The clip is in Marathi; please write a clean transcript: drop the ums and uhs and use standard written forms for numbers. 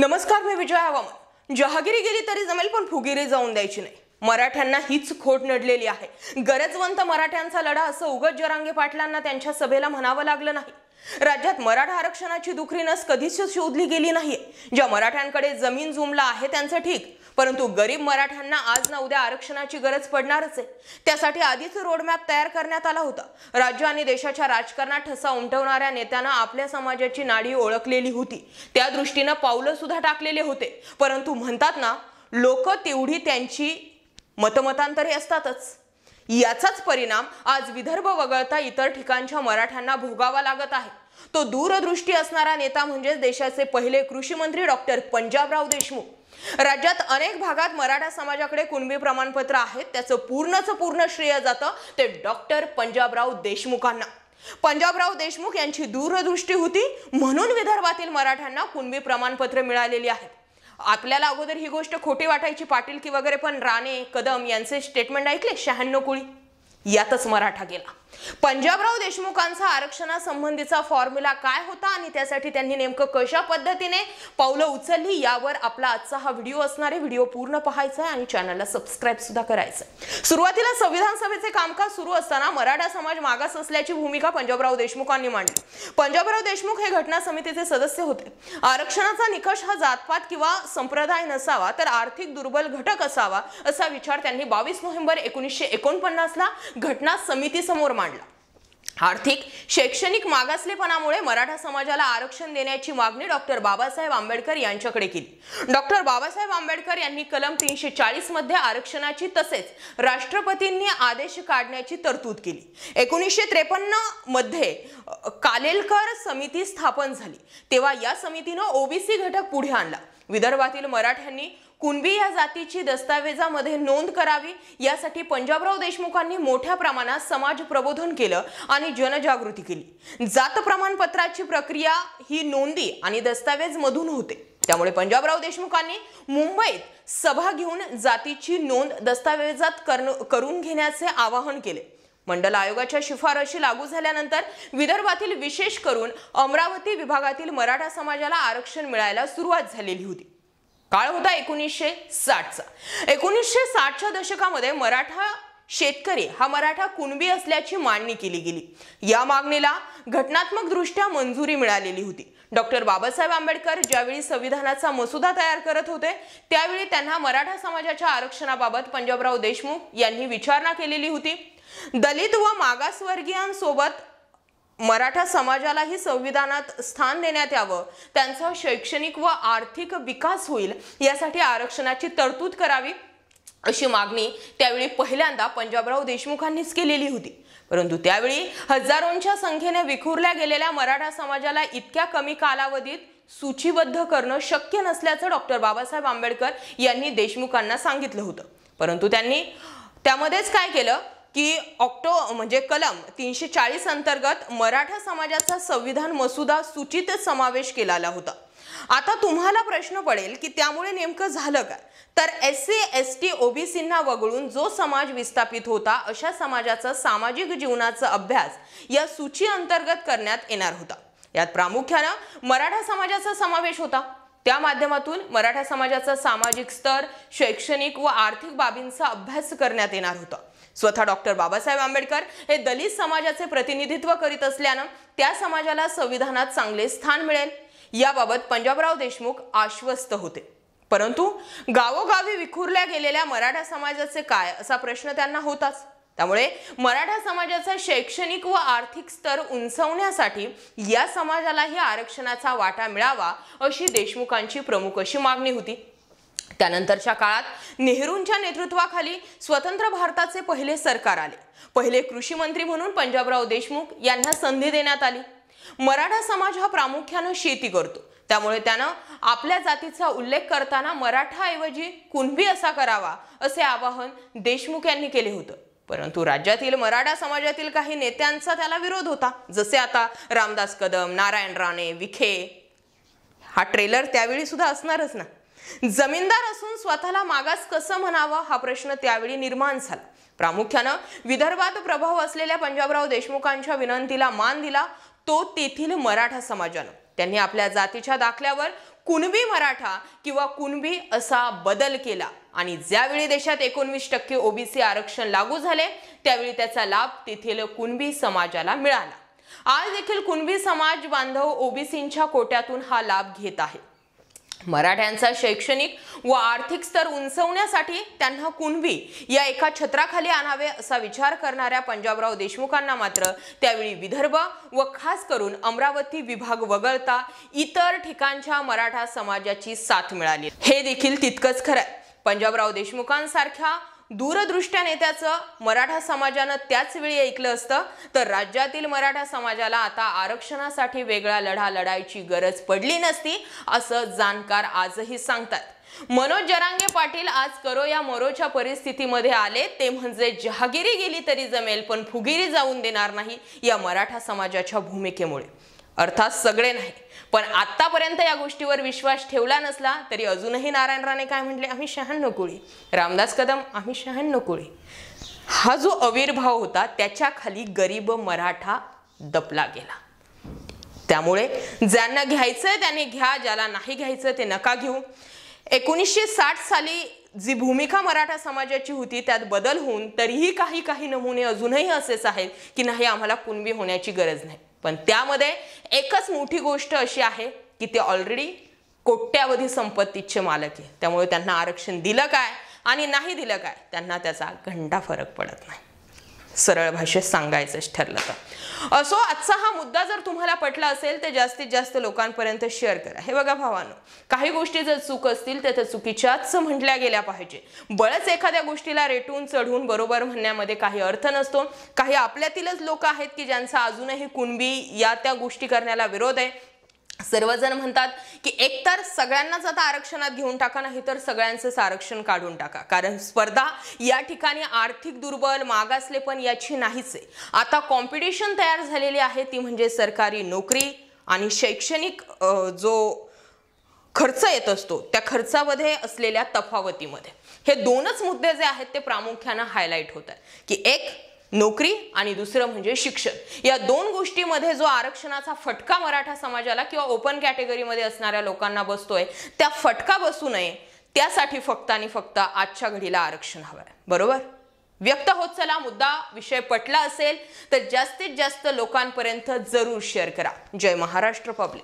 नमस्कार, मी विजय हवामान। जहागिरी गेली तरी जमेल, पण फुगिरी जाऊन द्यायची नाही। मराठ्यांना हीच खोट नडलेली आहे। गरजवंत मराठ्यांचा लढा असं उगाच जरांगे पाटलांना त्यांच्या सभेला म्हणावं लागलं नाही। राज्यात मराठा आरक्षणाची दुखरी नस कधीच शोधली गेली नाहीये। ज्या मराठ्यांकडे जमीन जुमला आहे त्यांचं ठीक, परंतु गरीब मराठ्यांना आज ना उद्या आरक्षणाची गरज पडणारच आहे। त्यासाठी आधीच रोडमॅप तयार करण्यात आला होता। राज्य आणि देशाच्या राजकारणात ठसा उमटवणाऱ्या नेत्यांना आपल्या समाजाची नाडी ओळखलेली होती, त्या दृष्टीने पावलं सुद्धा टाकलेले होते। परंतु म्हणतात ना, लोक तेवढी त्यांची मतमतांतरे असतातच। याचाच परिणाम आज विदर्भ वगळता इतर ठिकाणच्या मराठ्यांना भोगावा लागत आहे। तो दूरदृष्टी असणारा नेता म्हणजे देशाचे पहिले कृषी मंत्री डॉक्टर पंजाबराव देशमुख। राज्यात अनेक भागात मराठा समाजाकडे कुणबी प्रमाणपत्र आहेत, त्याचं पूर्ण श्रेय जातं ते डॉक्टर पंजाबराव देशमुखांना। पंजाबराव देशमुख यांची दूरदृष्टी होती, म्हणून विदर्भातील मराठ्यांना कुणबी प्रमाणपत्र मिळालेली आहेत। आपल्याला अगोदर ही गोष्ट खोटी वाटायची, पाटील की वगैरे, पण राणे कदम यांचे स्टेटमेंट ऐकले, 96 कोळी, यातच मराठा गेला। पंजाबराव देशमुखांचा आरक्षणासंबंधीचा फॉर्म्युला काय होता आणि त्यासाठी त्यांनी नेमकं कशा पद्धतीने पावलं उचलली, यावर आपला आजचा हा व्हिडिओ असणारे। व्हिडिओ पूर्ण पाहायचा आणि चॅनलला सबस्क्राइब सुद्धा करायचं। सुरुवातीला संविधान सभेचे कामकाज सुरू असताना मराठा समाज मागास असल्याची भूमिका पंजाबराव देशमुखांनी मांडली। पंजाबराव देशमुख हे घटना समितीचे सदस्य होते। आरक्षणाचा निकष हा जातपात किंवा संप्रदाय नसावा, तर आर्थिक दुर्बल घटक असावा, असा विचार त्यांनी 22 नोव्हेंबर 1949 ला घटना समिती समोर मांडला। आर्थिक शैक्षणिक मागासलेपणामुळे मराठा समाजाला आरक्षण देण्याची मागणी डॉक्टर बाबासाहेब आंबेडकर यांच्याकडे केली। डॉक्टर बाबासाहेब आंबेडकर यांनी कलम 340 मध्ये आरक्षणाची तसेच राष्ट्रपतींनी आदेश काढण्याची तरतूद केली। 1953 मध्ये कालेलकर समिती स्थापन झाली, तेव्हा या समितीने ओबीसी घटक पुढे आणला। विदर्भातील मराठ्यांनी कुणबी या जातीची दस्तावेजामध्ये नोंद करावी, यासाठी पंजाबराव देशमुखांनी मोठ्या प्रमाणात समाज प्रबोधन केलं आणि जनजागृती केली। जात प्रमाणपत्राची प्रक्रिया ही नोंदी आणि दस्तावेज मधून होते, त्यामुळे पंजाबराव देशमुखांनी मुंबईत सभा घेऊन जातीची नोंद दस्तावेजात करून घेण्याचे आवाहन केले। मंडल आयोगाच्या शिफारशी लागू झाल्यानंतर विदर्भातील विशेष करून अमरावती विभागातील मराठा समाजाला आरक्षण मिळायला सुरुवात झालेली होती। काळ होता 1960चा। 1960च्या दशकामध्ये मराठा शेतकरी हा मराठा कुणबी असल्याची मांडणी केली गेली। या मागणीला घटनात्मक दृष्ट्या मंजुरी मिळालेली होती। डॉक्टर बाबासाहेब आंबेडकर ज्यावेळी संविधानाचा मसुदा तयार करत होते, त्यावेळी त्यांना मराठा समाजाच्या आरक्षणाबाबत पंजाबराव देशमुख यांनी विचारणा केलेली होती। दलित व मागासवर्गीयांसोबत मराठा समाजालाही संविधानात स्थान देण्यात यावं, त्यांचा शैक्षणिक व आर्थिक विकास होईल, यासाठी आरक्षणाची तरतूद करावी, अशी मागणी त्यावेळी पहिल्यांदा पंजाबराव देशमुखांनीच केलेली होती। परंतु त्यावेळी हजारोंच्या संख्येने विखुरल्या गेलेल्या मराठा समाजाला इतक्या कमी कालावधीत सूचीबद्ध करणं शक्य नसल्याचं डॉक्टर बाबासाहेब आंबेडकर यांनी देशमुखांना सांगितलं होतं। परंतु त्यांनी त्यामध्येच काय केलं की कलम 340 अंतर्गत मराठा समाजाचा संविधान मसुदा सूचित समावेश केलेला होता। आता तुम्हाला प्रश्न पडेल की त्यामुळे नेमकं झालं काय? तर SC ST OBCंना वगळून जो समाज विस्थापित होता, अशा समाजाचा सामाजिक जीवनाचा अभ्यास या सूची अंतर्गत करण्यात येणार होता। यात प्रामुख्याने मराठा समाजाचा समावेश होता। त्या माध्यमातून मराठा समाजाचा सामाजिक स्तर, शैक्षणिक व आर्थिक बाबींचा अभ्यास करण्यात येणार होता। स्वतः डॉक्टर बाबासाहेब आंबेडकर हे दलित समाजाचे प्रतिनिधित्व करीत असल्यानं त्या समाजाला संविधानात चांगले स्थान मिळेल, याबाबत पंजाबराव देशमुख आश्वस्त होते। परंतु गावोगावी विखुरल्या गेलेल्या मराठा समाजाचे काय, असा प्रश्न त्यांना होताच। त्यामुळे मराठा समाजाचा शैक्षणिक व आर्थिक स्तर उंचावण्यासाठी या समाजालाही आरक्षणाचा वाटा मिळावा, अशी देशमुखांची प्रमुख अशी मागणी होती। त्यानंतरच्या काळात नेहरूंच्या नेतृत्वाखाली स्वतंत्र भारताचे पहिले सरकार आले। पहिले कृषी मंत्री म्हणून पंजाबराव देशमुख यांना संधी देण्यात आली। मराठा समाज हा प्रामुख्याने शेती करतो, त्यामुळे त्यानं आपल्या जातीचा उल्लेख करताना मराठाऐवजी कुणबी असा करावा, असे आवाहन देशमुख यांनी केले होते। परंतु राज्यातील मराठा समाजातील काही नेत्यांचा त्याला विरोध होता, जसे आता रामदास कदम, नारायण राणे, विखे। हा ट्रेलर त्यावेळी सुद्धा असणारच ना। जमीनदार असून स्वतःला मागास कसं म्हणावं, हा प्रश्न त्यावेळी निर्माण झाला। प्रामुख्याने विदर्भात प्रभाव असलेल्या पंजाबराव देशमुखांच्या विनंतीला मान दिला तो तेथील मराठा समाजानं। त्यांनी आपल्या जातीच्या दाखल्यावर कुणबी मराठा किंवा कुणबी असा बदल केला आणि ज्यावेळी देशात 19% ओबीसी आरक्षण लागू झाले त्यावेळी त्याचा लाभ तेथील कुणबी समाजाला मिळाला। आज देखील कुणबी समाज बांधव ओबीसींच्या कोट्यातून हा लाभ घेत आहे। मराठ्यांचा शैक्षणिक व आर्थिक स्तर उंचवण्यासाठी त्यांना कुणबी या एका छत्राखाली आणावे असा विचार करणाऱ्या पंजाबराव देशमुखांना मात्र त्यावेळी विदर्भ व खास करून अमरावती विभाग वगळता इतर ठिकाणच्या मराठा समाजाची साथ मिळाली। हे देखील तितकंच खरं आहे। पंजाबराव देशमुखांसारख्या दूरदृष्ट्या नेत्याचं मराठा समाजानं त्याच वेळी ऐकलं असतं तर राज्यातील मराठा समाजाला आता आरक्षणासाठी वेगळा लढा लढायची गरज पडली नसती असं जाणकार आजही सांगतात। मनोज जरांगे पाटील आज करो या मरोच्या परिस्थितीमध्ये आले ते म्हणजे जहागिरी गेली तरी जमेल पण फुगिरी जाऊन देणार नाही या मराठा समाजाच्या भूमिकेमुळे। अर्थात सगळे नाही पण आतापर्यंत या गोष्टीवर विश्वास ठेवला नसला तरी अजूनही नारायण राणे काय म्हटले, आम्ही 96 कुळी, रामदास कदम आम्ही 96 कुळी। हा जो आविर्भाव होता त्याच्या खाली गरीब मराठा दबला गेला। त्यामुळे ज्यांना घ्यायचंय त्याने घ्या, ज्याला नाही घ्यायचं ते नका घेऊ। 1960 साली जी भूमिका मराठा समाजाची होती त्यात बदल होऊन तरीही काही नमुने अजूनही असेच आहेत की नाही आम्हाला कुणबी होण्याची गरज नाही। पण त्यामध्ये एकच मोठी गोष्ट अशी आहे की ते ऑलरेडी कोट्यावधी संपत्तीचे मालक आहे, त्यामुळे त्यांना आरक्षण दिलं काय आणि नाही दिलं काय त्यांना त्याचा घंटा फरक पडत नाही। सरळ भाषेत सांगायचंच ठरलं तर असो, आजचा हा मुद्दा जर तुम्हाला पटला असेल तर जास्तीत जास्त लोकांपर्यंत शेअर करा। हे बघा भावांनो, काही गोष्टी जर चूक असतील तर त्या चुकीच्याच म्हटल्या गेल्या पाहिजे। बळच एखाद्या गोष्टीला रेटून चढून बरोबर म्हणण्यामध्ये काही अर्थ नसतो। काही आपल्यातीलच लोक आहेत की ज्यांचा अजूनही कुणबी या त्या गोष्टी करण्याला विरोध आहे। सर्वजण म्हणतात की एकतर सगळ्यांनाच आता आरक्षणात घेऊन टाका नाही तर सगळ्यांचंच आरक्षण काढून टाका, कारण स्पर्धा या ठिकाणी आर्थिक दुर्बल मागासले पण याची नाहीच आहे। आता कॉम्पिटिशन तयार झालेली आहे ती म्हणजे सरकारी नोकरी आणि शैक्षणिक जो खर्च येत असतो त्या खर्चामध्ये असलेल्या तफावतीमध्ये। हे दोनच मुद्दे जे आहेत ते प्रामुख्याने हायलाइट होत आहेत की एक नोकरी आणि दुसरं म्हणजे शिक्षण। या दोन गोष्टींमध्ये जो आरक्षणाचा फटका मराठा समाजाला किंवा ओपन कॅटेगरीमध्ये असणाऱ्या लोकांना बसतोय त्या फटका बसू नये त्यासाठी फक्त आणि फक्त आजच्या घडीला आरक्षण हवंय। बरोबर व्यक्त होत चला। मुद्दा विषय पटला असेल तर जास्तीत जास्त लोकांपर्यंत जरूर शेअर करा। जय महाराष्ट्र पब्लिक।